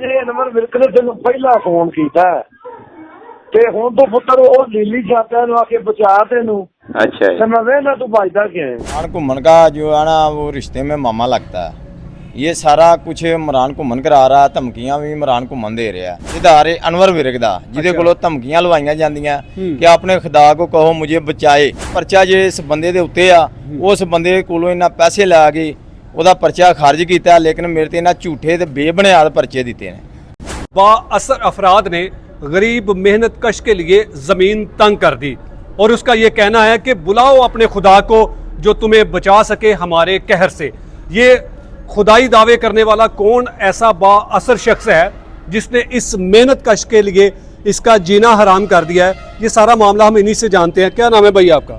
ਇਹ number milk ਨੇ ਤੈਨੂੰ ਪਹਿਲਾਂ ਫੋਨ ਕੀਤਾ ਤੇ ਹੁਣ ਤੋਂ ਪੁੱਤਰ ਉਹ ਲੀਲੀ ਛਾਪਿਆਂ ਨੂੰ ਆ ਕੇ बचा तेनू। अच्छा तो मैं वेला तू भाजदा क्या है? इमरान घुमन का जो है ना वो रिश्ते में मामा लगता है। ये सारा कुछ इमरान घुमन करा रहा, धमकियां भी इमरान घुमन दे रहा है। इधारे अनवर विरक दा जिहदे कोलों धमकियां लवाइयां जांदियां कि अपने खुदा को कहो मुझे बचाए। पर्चा जे इस बंदे दे उत्ते आ उस बंदे कोलों इन्हां पैसे ला के ਉਹਦਾ ਪਰਚਾ ਖਾਰਜ ਕੀਤਾ लेकिन मेरे ते इन्हां झूठे ते बेबुनियाद पर्चे दिते ने। बाअसर अफराद ने गरीब मेहनत कश के लिए ज़मीन तंग कर दी और उसका ये कहना है कि बुलाओ अपने खुदा को जो तुम्हें बचा सके हमारे कहर से। ये खुदाई दावे करने वाला कौन ऐसा बाअसर शख्स है जिसने इस मेहनत कश के लिए इसका जीना हराम कर दिया है? ये सारा मामला हम इन्हीं से जानते हैं। क्या नाम है भाई आपका?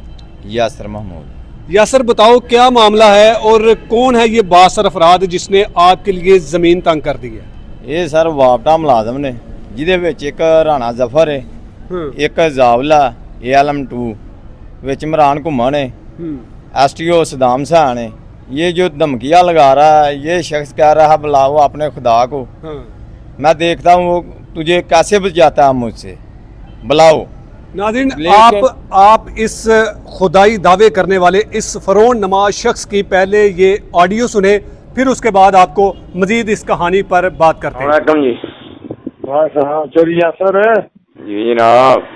यासर महमूद। यासर बताओ क्या मामला है और कौन है ये बाअसर अफराद जिसने आपके लिए ज़मीन तंग कर दी है? ये सर वापटा मुलाजम ने जिहदे विच एक राणा जफर है, एक जावला ALM 2 विच इमरान घुमन है, STO सदाम शाह ने। ये जो धमकियाँ लगा रहा है ये शख्स कह रहा है बुलाओ अपने खुदा को। मैं देखता हूँ वो तुझे कैसे बचाता है मुझसे, बुलाओ। नाज़रीन आप इस खुदाई दावे करने वाले इस फरौन नमा शख्स की पहले ये ऑडियो सुने, फिर उसके बाद आपको मजीद इस कहानी पर बात करते हैं। वालेकुम जी। हाँ चोरी यासर जी जनाब।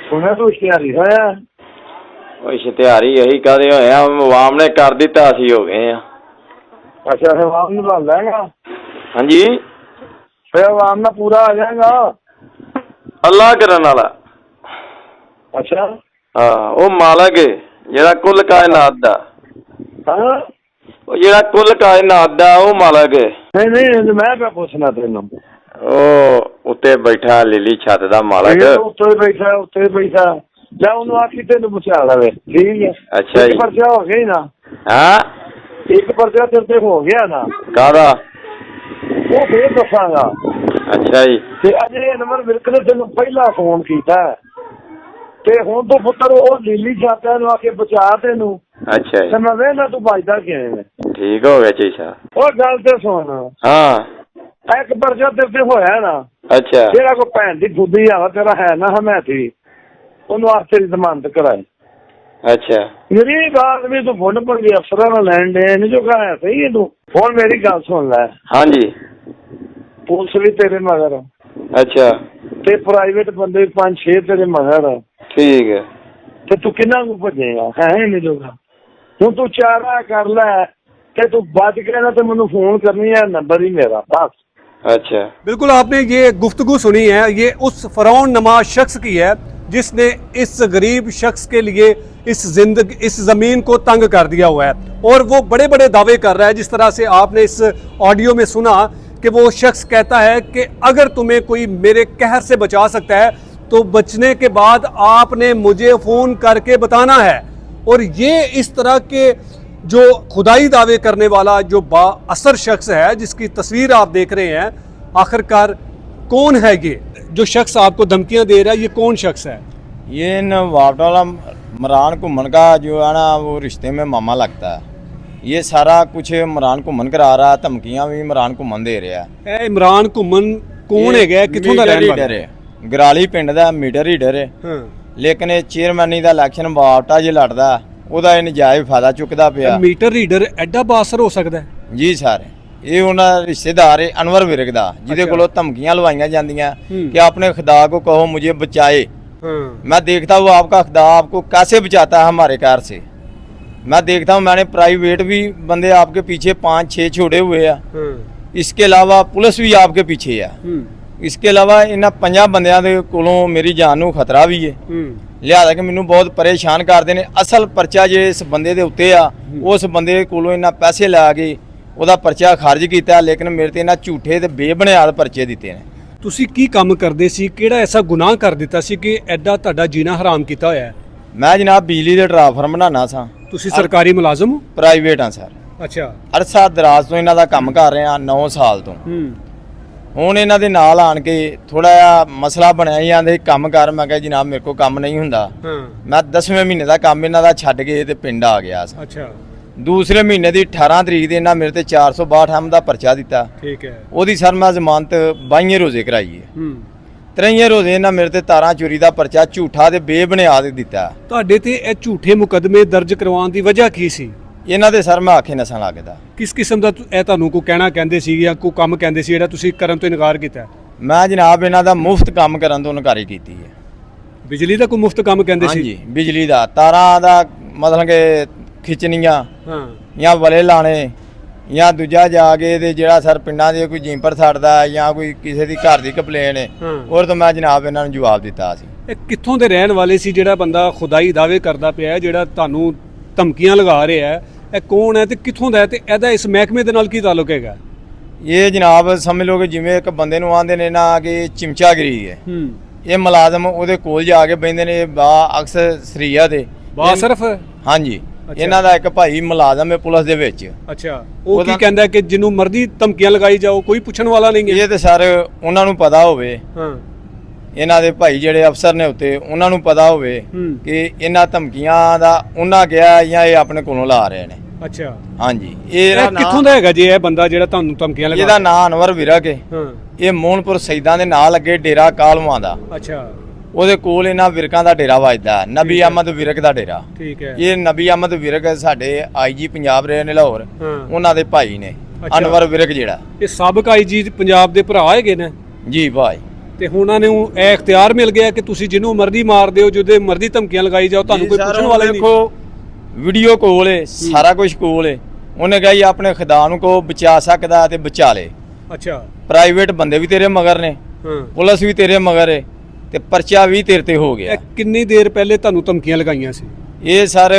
सुना तू इश्तिहारी होया? इश्तिहारी यही कहते हुए अवाम ने कर दिता, असी हो गए हैं। अच्छा अवाम में ला लेगा? हाँ जी फिर अवाम में पूरा आ जाएगा? अल्लाह करने वाला। अच्छा हाँ वो मालक है जेड़ा कुल कायनात दा। हाँ वो जेड़ा कुल कायनात दा वो मालक है। नहीं मैं क्या पूछना तेनू? ओ उत्ते बैठा लीली छत दा मालक। उत्ते बैठा जा उन्होंने आखी तेन बचा लवे, ठीक है? अच्छा एक पर्चा हो गया ना? हाँ एक पर्चा तेरे ते हो गया ना? कादा? वो फिर दसांगा। अच्छा जी। ते अजे नंबर मिलक ने तेन पहला फोन किया ते हुण तो पुत्तर वो लीली छापियां नु आके बचा तेनू। अच्छा जी। ते मैं वेला तू भाजदा क्या है? ठीक हो गया चीसा। ओ गल ते सुन। हाँ एक पर्चा तेरे ते होया ना? अच्छा तेरा को भैन दी खुदी आवा तेरा है ना हमेथी ਉਹਨੂੰ ਆਸਤੇ ਦੀ ਜ਼ਮਾਨਤ ਕਰਾਏ। अच्छा गरीब आदमी तो फुल पर भी अफसर ना लैन देन जो कहा सही है तू। हुण मेरी गल सुन लै। हाँ जी। पुलिस भी तेरे मगर, अच्छा ते प्राइवेट बंदे 5-6 तेरे मगर। ठीक है। ते तू किन्ना को भजेगा? है नहीं जोगा। हुण तू चारा कर लै ते तू बच के ना ते मैनू फोन करनी है, नंबर ही मेरा बस। अच्छा बिल्कुल आपने ये गुफ्तगू सुनी है, ये उस फरौन नमा शख्स की है जिसने इस गरीब शख्स के लिए इस ज़मीन को तंग कर दिया हुआ है और वो बड़े बड़े दावे कर रहा है। जिस तरह से आपने इस ऑडियो में सुना कि वो शख्स कहता है कि अगर तुम्हें कोई मेरे कहर से बचा सकता है तो बचने के बाद आपने मुझे फ़ोन करके बताना है। और ये इस तरह के जो खुदाई दावे करने वाला जो बाअसर शख्स है जिसकी तस्वीर आप देख रहे हैं, आखिरकार कौन है ये जो शख्स आपको धमकियां दे रहा है? ये कौन शख्स है? ये इन वापटा वाला इमरान घुमन का जो है ना वो रिश्ते में मामा लगता है। ये सारा कुछ इमरान घुमन करा रहा, धमकियां भी इमरान घुमन दे रहा है। इमरान घुमन कौन है? कितों दा रहने वाला है? गराली पिंड दा मीटर रीडर है। लेकिन ये चेयरमैनी दा इलेक्शन वापटा जे लड़दा ਉਹਦਾ ਇਹ ਨਜਾਇਜ਼ ਫਾਇਦਾ ਚੁੱਕਦਾ ਪਿਆ। ਮੀਟਰ ਰੀਡਰ ਐਡਾ ਬਾਅਸਰ ਹੋ ਸਕਦਾ ਹੈ? ਜੀ ਸਰ ਇਹ ਉਹਨਾਂ ਰਿਸ਼ਤੇਦਾਰ ਹੈ ਅਨਵਰ ਵਿਰਕ ਦਾ ਜਿਹਦੇ ਕੋਲੋਂ ਧਮਕੀਆਂ ਲਵਾਈਆਂ ਜਾਂਦੀਆਂ कि अपने खुदा को कहो मुझे बचाए। मैं देखता हूँ आपका खुदा आपको कैसे बचाता है हमारे कार से। मैं देखता हूँ मैंने प्राइवेट भी बंदे आपके पीछे 5-6 छोड़े हुए हैं। इसके अलावा पुलिस भी आपके पीछे है। इसके अलावा इन्हां 5 बंदियां दे कोलों मेरी जान नूं खतरा भी है। लिहाजा कि मैनू बहुत परेशान करते हैं। असल पर्चा जे इस बंदे दे उत्ते आ उस बंदे कोलों इन्हां पैसे ला के ਉਹਦਾ पर्चा खारज किया लेकिन मेरे ते इन्हां झूठे ते बेबुनियाद पर्चे दिते ने। ਤੁਸੀਂ ਕੀ ਕੰਮ ਕਰਦੇ ਸੀ? ਕਿਹੜਾ ਐਸਾ ਗੁਨਾਹ ਕਰ ਦਿੱਤਾ ਸੀ ਕਿ ਐਡਾ ਤੁਹਾਡਾ ਜੀਣਾ ਹਰਾਮ ਕੀਤਾ ਹੋਇਆ ਹੈ? मैं जनाब बिजली के ट्रांसफार्मर बनाना सा। ਤੁਸੀਂ ਸਰਕਾਰੀ ਮੁਲਾਜ਼ਮ ਹੋ? प्राइवेट हाँ सर। ਅੱਛਾ। अरसा दराज तो इन्हां दा काम कर रहे हैं 9 साल तो। ਹੁਣ ਇਹਨਾਂ ਦੇ ਨਾਲ ਆਣ ਕੇ ਥੋੜਾ ਜਿਹਾ ਮਸਲਾ ਬਣਿਆ ਹੀ ਆਂਦੇ ਕੰਮ ਕਰ। ਮੈਂ ਕਿਹਾ ਜਨਾਬ ਮੇਰੇ ਕੋਲ ਕੰਮ ਨਹੀਂ ਹੁੰਦਾ। ਮੈਂ 10ਵੇਂ ਮਹੀਨੇ ਦਾ ਕੰਮ ਇਹਨਾਂ ਦਾ ਛੱਡ ਕੇ ਤੇ ਪਿੰਡ ਆ ਗਿਆ। ਅੱਛਾ। ਦੂਸਰੇ ਮਹੀਨੇ ਦੀ 18 ਤਰੀਕ ਦੇ ਇਹਨਾਂ ਮੇਰੇ ਤੇ 462 ਹਮ ਦਾ ਪਰਚਾ ਦਿੱਤਾ। ਠੀਕ ਹੈ। ਉਹਦੀ ਸਰ ਮੈਂ ਜ਼ਮਾਨਤ 22 ਰੋਜ਼ੇ ਕਰਾਈ ਹੈ। 23 ਰੋਜ਼ੇ ਇਹਨਾਂ ਮੇਰੇ ਤੇ ਤਾਰਾਂ ਚੋਰੀ ਦਾ ਪਰਚਾ ਝੂਠਾ ਤੇ ਬੇਬੁਨਿਆਦ ਦਿੱਤਾ। ਤੁਹਾਡੇ ਤੇ ਇਹ ਝੂਠੇ ਮੁਕੱਦਮੇ ਦਰਜ ਕਰਵਾਉਣ ਦੀ ਵਜ੍ਹਾ ਕੀ ਸੀ? ਇਹਨਾਂ ਦੇ ਸਰ ਮੈਂ ਆਖੇ ਨਸਾਂ ਲੱਗਦਾ। ਕਿਸ ਕਿਸਮ ਦਾ ਇਹ ਤੁਹਾਨੂੰ ਕੋਈ ਕਹਿਣਾ ਕਹਿੰਦੇ ਸੀ ਜਾਂ ਕੋਈ ਕੰਮ ਕਹਿੰਦੇ ਸੀ ਜਿਹੜਾ ਤੁਸੀਂ ਕਰਨ ਤੋਂ ਇਨਕਾਰ ਕੀਤਾ? ਮੈਂ ਜਨਾਬ ਇਹਨਾਂ ਦਾ ਮੁਫਤ ਕੰਮ ਕਰਨ ਤੋਂ ਇਨਕਾਰੀ ਕੀਤੀ ਹੈ। ਬਿਜਲੀ ਦਾ ਕੋਈ ਮੁਫਤ ਕੰਮ ਕਹਿੰਦੇ ਸੀ? ਹਾਂਜੀ, ਬਿਜਲੀ ਦਾ, ਤਾਰਾਂ ਦਾ, ਮਤਲਬ ਕਿ ਖਿੱਚਣੀਆਂ ਹਾਂ ਜਾਂ ਵਲੇ ਲਾਣੇ ਜਾਂ ਦੂਜਾ ਜਾ ਕੇ ਤੇ ਜਿਹੜਾ ਸਰ ਪਿੰਡਾਂ ਦੇ ਕੋਈ ਜੀਂਪਰ ਛੱਡਦਾ ਜਾਂ ਕੋਈ ਕਿਸੇ ਦੀ ਘਰ ਦੀ ਕੰਪਲੇਨ ਹੈ ਉਹ ਤੋਂ ਮੈਂ ਜਨਾਬ ਇਹਨਾਂ ਨੂੰ ਜਵਾਬ ਦਿੱਤਾ ਸੀ। ਇਹ ਕਿੱਥੋਂ ਦੇ ਰਹਿਣ ਵਾਲੇ ਸੀ ਜਿਹੜਾ ਬੰਦਾ ਖੁਦਾਈ ਦਾਅਵੇ ਕਰਦਾ ਪਿਆ ਹੈ, ਜਿਹੜਾ ਤੁਹਾਨੂੰ ਧਮਕੀਆਂ ਲਗਾ ਰਿਹਾ ਹੈ? ਇਹ ਕੌਣ ਹੈ ਤੇ ਕਿੱਥੋਂ ਦਾ ਹੈ ਤੇ ਇਹਦਾ ਇਸ ਮਹਿਕਮੇ ਦੇ ਨਾਲ ਕੀ ਤਾਲੁਕ ਹੈਗਾ? ਇਹ ਜਨਾਬ ਸਮਝ ਲਓ ਕਿ ਜਿਵੇਂ ਇੱਕ ਬੰਦੇ ਨੂੰ ਆਂਦੇ ਨੇ ਨਾ ਕਿ ਚਿਮਚਾਗਰੀ ਹੈ, ਇਹ ਮੁਲਾਜ਼ਮ ਉਹਦੇ ਕੋਲ ਜਾ ਕੇ ਬੈਂਦੇ ਨੇ ਬਾ ਅਕਸਰ ਸਰੀਆ ਦੇ ਬਾ ਸਿਰਫ। ਹਾਂਜੀ, ਇਹਨਾਂ ਦਾ ਇੱਕ ਭਾਈ ਮੁਲਾਜ਼ਮ ਹੈ ਪੁਲਿਸ ਦੇ ਵਿੱਚ। ਅੱਛਾ, ਉਹ ਕੀ ਕਹਿੰਦਾ ਕਿ ਜਿਹਨੂੰ ਮਰਜ਼ੀ ਧਮਕੀਆਂ ਲਗਾਈ ਜਾਓ, ਕੋਈ ਪੁੱਛਣ ਵਾਲਾ ਨਹੀਂ ਹੈ? ਇਹ ਤੇ ਸਰ ਉਹਨਾਂ ਨੂੰ ਪਤਾ ਹੋਵੇ, ਹਾਂ, ਇਹਨਾਂ ਦੇ ਭਾਈ ਜਿਹੜੇ ਅਫਸਰ ਨੇ ਉੱਤੇ ਉਹਨਾਂ ਨੂੰ ਪਤਾ ਹੋਵੇ ਕਿ ਇਹਨਾਂ ਧਮਕੀਆਂ ਦਾ ਉਹਨਾਂ ਕਿਹਾ ਜਾਂ ਇਹ ਆਪਣੇ ਕੋਲੋਂ ਲਾ ਰਹੇ ਨੇ। ਅੱਛਾ, ਹਾਂਜੀ। ਇਹ ਕਿੱਥੋਂ ਦਾ ਹੈਗਾ ਜੀ ਇਹ ਬੰਦਾ ਜਿਹੜਾ ਤੁਹਾਨੂੰ ਧਮਕੀਆਂ ਲਗਾ? ਇਹਦਾ ਨਾਮ ਅਨਵਰ ਵਿਰਕ ਹੈ। ਹਾਂ, ਇਹ ਮੋਹਨਪੁਰ ਸੈਦਾਂ ਦੇ ਨਾਲ ਲੱਗੇ ਡੇਰਾ ਕਾਲਵਾਂ ਦਾ। ਅੱਛਾ, ਉਹਦੇ ਕੋਲ ਇਹਨਾਂ ਵਿਰਕਾਂ ਦਾ ਡੇਰਾ ਵੱਜਦਾ, ਨਬੀ ਅਹਿਮਦ ਵਿਰਕ ਦਾ ਡੇਰਾ। ਠੀਕ ਹੈ। ਇਹ ਨਬੀ ਅਹਿਮਦ ਵਿਰਕ ਸਾਡੇ ਆਈਜੀ ਪੰਜਾਬ ਰਹੇ ਨੇ ਲਾਹੌਰ, ਉਹਨਾਂ ਦੇ ਭਾਈ ਨੇ ਅਨਵਰ ਵਿਰਕ ਜਿਹੜਾ। ਇਹ ਸਾਬਕਾ ਆਈਜੀ ਪੰਜਾਬ ਦੇ ਭਰਾ ਹੈਗੇ ਨੇ ਜੀ ਭਾਈ। ਤੇ ਹੁਣ ਉਹਨਾਂ ਨੂੰ ਇਹ ਇਖਤਿਆਰ ਮਿਲ ਗਿਆ ਕਿ ਤੁਸੀਂ ਜਿਹਨੂੰ ਮਰਜ਼ੀ ਮਾਰ ਦਿਓ, ਜਿਹਦੇ ਮਰਜ਼ੀ ਧਮਕੀਆਂ ਲਗਾਈ ਜਾਓ, ਤੁਹਾਨੂੰ ਕੋਈ ਪੁੱਛਣ ਵਾਲਾ ਹੀ ਨਹੀਂ। ਦੇਖੋ ਵੀਡੀਓ ਕੋਲ ਹੈ, ਸਾਰਾ ਕੁਝ ਕੋਲ ਹੈ। ਉਹਨੇ ਕਹੀ ਆਪਣੇ ਖੁਦਾ ਨੂੰ ਕੋ ਬਚਾ ਸਕਦਾ ਤੇ ਬਚਾ ਲੇ। ਅੱਛਾ, ਪ੍ਰਾਈਵੇਟ ਬੰਦੇ ਵੀ ਤੇਰੇ ਮਗਰ ਨੇ, ਪੁਲਿਸ ਵੀ ਤੇਰੇ ਮਗਰ ਹੈ ਤੇ ਪਰਚਾ ਵੀ ਤੇਰੇ ਤੇ ਹੋ ਗਿਆ। ਇਹ ਕਿੰਨੀ ਦੇਰ ਪਹਿਲੇ ਤੁਹਾਨੂੰ ਧਮਕੀਆਂ ਲਗਾਈਆਂ ਸੀ? ਇਹ ਸਰ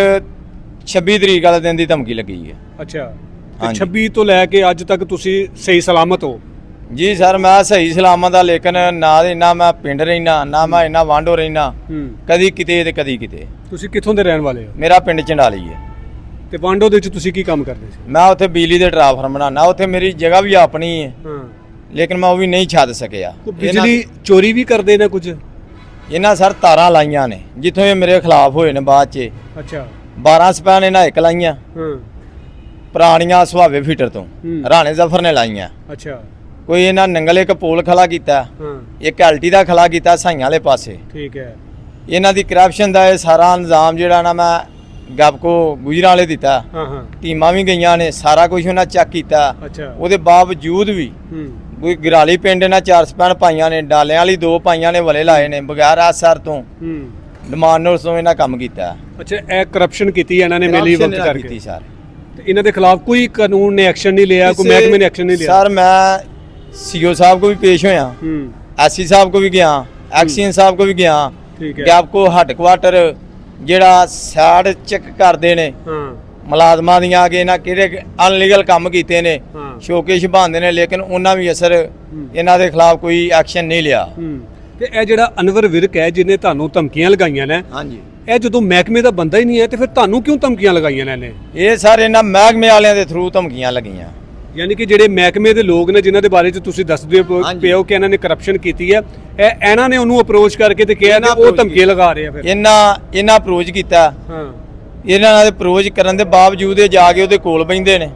26 ਤਰੀਕ ਵਾਲੇ ਦਿਨ ਦੀ ਧਮਕੀ ਲੱਗੀ ਹੈ। ਅੱਛਾ, ਤੇ 26 ਤੋਂ ਲੈ ਕੇ ਅੱਜ ਤੱਕ ਤੁਸੀਂ ਸਹੀ ਸਲਾਮਤ ਹੋ? ਜੀ ਸਰ, ਮੈਂ ਸਹੀ ਸਲਾਮਤ ਆ, ਲੇਕਿਨ ਨਾ ਮੈਂ ਪਿੰਡ ਰਹਿਣਾ, ਨਾ ਮੈਂ ਇੰਨਾ ਵਾਂਡੋ ਰਹਿਣਾ, ਕਦੀ ਕਿਤੇ ਤੇ ਕਦੀ ਕਿਤੇ। ਤੁਸੀਂ ਕਿੱਥੋਂ ਦੇ ਰਹਿਣ ਵਾਲੇ ਹੋ? ਮੇਰਾ ਪਿੰਡ ਚੰਡਾਲੀ ਹੈ। ਤੇ ਵਾਂਡੋ ਦੇ ਵਿੱਚ ਤੁਸੀਂ ਕੀ ਕੰਮ ਕਰਦੇ ਸੀ? ਮੈਂ ਉੱਥੇ ਬਿਜਲੀ ਦੇ ਟਰਾਂਸਫਾਰਮਰ ਬਣਾਉਣਾ, ਉੱਥੇ ਮੇਰੀ ਜਗ੍ਹਾ ਵੀ ਆਪਣੀ ਹੈ, ਲੇਕਿਨ ਮੈਂ ਉਹ ਵੀ ਨਹੀਂ ਛੱਡ ਸਕਿਆ। ਬਿਜਲੀ ਚੋਰੀ ਵੀ ਕਰਦੇ ਨੇ ਕੁਝ? ਇਹਨਾਂ ਸਰ ਤਾਰਾਂ ਲਾਈਆਂ ਨੇ ਜਿੱਥੋਂ ਇਹ ਮੇਰੇ ਖਿਲਾਫ ਹੋਏ ਨੇ ਬਾਅਦ 'ਚ। ਅੱਛਾ, 12 ਸਪੈਨ ਇਹਨਾਂ ਇੱਕ ਲਾਈਆਂ ਪੁਰਾਣੀਆਂ ਸੁਹਾਵੇ ਫੀਟਰ ਤੋਂ, ਰਾਣੇ ਜ਼ਫਰ ਨੇ ਲਾਈਆਂ। ਅੱਛਾ, ਕੋਈ ਇਹਨਾਂ ਨੰਗਲੇ ਇੱਕ ਪੋਲ ਖਲਾ ਕੀਤਾ, ਇੱਕ ਐਲਟੀ ਦਾ ਖਲਾ ਕੀਤਾ ਸਾਈਆਂ ਵਾਲੇ ਪਾਸੇ। ਠੀਕ ਹੈ। ਇਹਨਾਂ ਦੀ ਕਰਪਸ਼ਨ ਦਾ ਇਹ ਸਾਰਾ ਨਿਜ਼ਾਮ ਜਿਹੜਾ ਨਾ ਮੈਂ ਗੱਬਕੋ ਗੁਜਰਾਂ ਵਾਲੇ ਦਿੱਤਾ। ਟੀਮਾਂ ਵੀ ਗਈਆਂ ਨੇ, ਸਾਰਾ ਕੁਝ ਉਹਨਾਂ ਚੈੱਕ ਕੀਤਾ। ਅੱਛਾ, ਉਹਦੇ ਬਾਵਜੂਦ ਵੀ ਕੋਈ ਗਰਾਲੀ ਪਿੰਡ ਇਹਨਾਂ 4 ਸਪੈਨ ਪਾਈਆਂ ਨੇ, ਡਾਲਿਆਂ ਵਾਲੀ 2 ਪਾਈਆਂ ਨੇ, ਵਲੇ ਲਾਏ ਨੇ ਬਗੈਰ ਆਸਰ ਤੋਂ, ਡਿਮਾਂਡਰਸ ਤੋਂ ਇਹਨਾਂ ਕੰਮ ਕੀਤਾ। ਅੱਛਾ, ਇਹ ਕਰਪਸ਼ਨ ਕੀਤੀ ਇਹਨਾਂ ਨੇ ਮੇਲੀ ਵਕਤ ਕਰਕੇ ਕੀਤੀ ਸਰ। ਤੇ ਇਹਨਾਂ ਦੇ ਖਿਲਾਫ ਕੋਈ ਕਾਨੂੰਨ ਨੇ ਐਕਸ਼ਨ ਨਹੀਂ ਲਿਆ, ਕੋਈ ਮਹਿਕਮੇ ਨੇ ਐਕਸ਼ਨ ਨਹੀਂ ਲਿਆ? ਸਰ ਮੈਂ ਸੀਓ ਸਾਹਿਬ ਕੋ ਵੀ ਪੇਸ਼ ਹੋਇਆ, ਐਸਸੀ ਸਾਹਿਬ ਕੋ ਵੀ ਗਿਆ, ਐਕਸੀਅਨ ਸਾਹਿਬ ਕੋ ਵੀ ਗਿਆ। ਠੀਕ ਹੈ। ਗੱਬਕੋ ਹੈੱਡਕੁਆਟਰ ਜਿਹੜਾ ਸਾਡ ਚੈੱਕ ਕਰਦੇ ਨੇ ਮੁਲਾਜ਼ਮਾਂ ਦੀਆਂ ਕਿ ਇਹਨਾਂ ਕਿਹੜੇ ਅਨਲੀਗਲ ਕੰਮ ਕੀਤੇ ਨੇ, ਸ਼ੋਕੇਸ਼ ਬੰਦੇ ਨੇ, ਲੇਕਿਨ ਉਹਨਾਂ ਵੀ ਅਸਰ ਇਹਨਾਂ ਦੇ ਖਿਲਾਫ ਕੋਈ ਐਕਸ਼ਨ ਨਹੀਂ ਲਿਆ। ਤੇ ਇਹ ਜਿਹੜਾ ਅਨਵਰ ਵਿਰਕ ਹੈ ਜਿਹਨੇ ਤੁਹਾਨੂੰ ਧਮਕੀਆਂ ਲਗਾਈਆਂ ਨੇ, ਹਾਂਜੀ, ਇਹ ਜਦੋਂ ਮਹਿਕਮੇ ਦਾ ਬੰਦਾ ਹੀ ਨਹੀਂ ਹੈ ਤੇ ਫਿਰ ਤੁਹਾਨੂੰ ਕਿਉਂ ਧਮਕੀਆਂ ਲਗਾਈਆਂ ਨੇ ਇਹਨੇ? ਇਹ ਸਰ ਇਹਨਾਂ ਮਹਿਕਮੇ ਵਾਲਿਆਂ ਦੇ ਥਰੂ ਧਮਕੀਆਂ ਲੱਗੀਆਂ। ਯਾਨੀ ਕਿ ਜਿਹੜੇ ਮਹਿਕਮੇ ਦੇ ਲੋਕ ਨੇ ਜਿਨ੍ਹਾਂ ਦੇ ਬਾਰੇ ਚ ਤੁਸੀਂ ਦੱਸਦੇ ਪਿਓ ਕਿ ਇਹਨਾਂ ਨੇ ਕਰਪਸ਼ਨ ਕੀਤੀ ਹੈ, ਇਹਨਾਂ ਨੇ ਉਹਨੂੰ ਅਪਰੋਚ ਕਰਕੇ ਤੇ ਕਿਹਾ ਕਿ ਉਹ ਧਮਕੀਆਂ ਲਗਾ ਰਹੇ ਆ। ਫਿਰ ਇਹਨਾਂ ਅਪਰੋਚ ਕੀਤਾ, ਇਹਨਾਂ ਨਾਲ ਅਪਰੋਚ ਕਰਨ ਦੇ ਬਾਵਜੂਦ ਇਹ ਜਾ ਕੇ ਉਹਦੇ ਕੋਲ ਬੈਂਦੇ ਨੇ।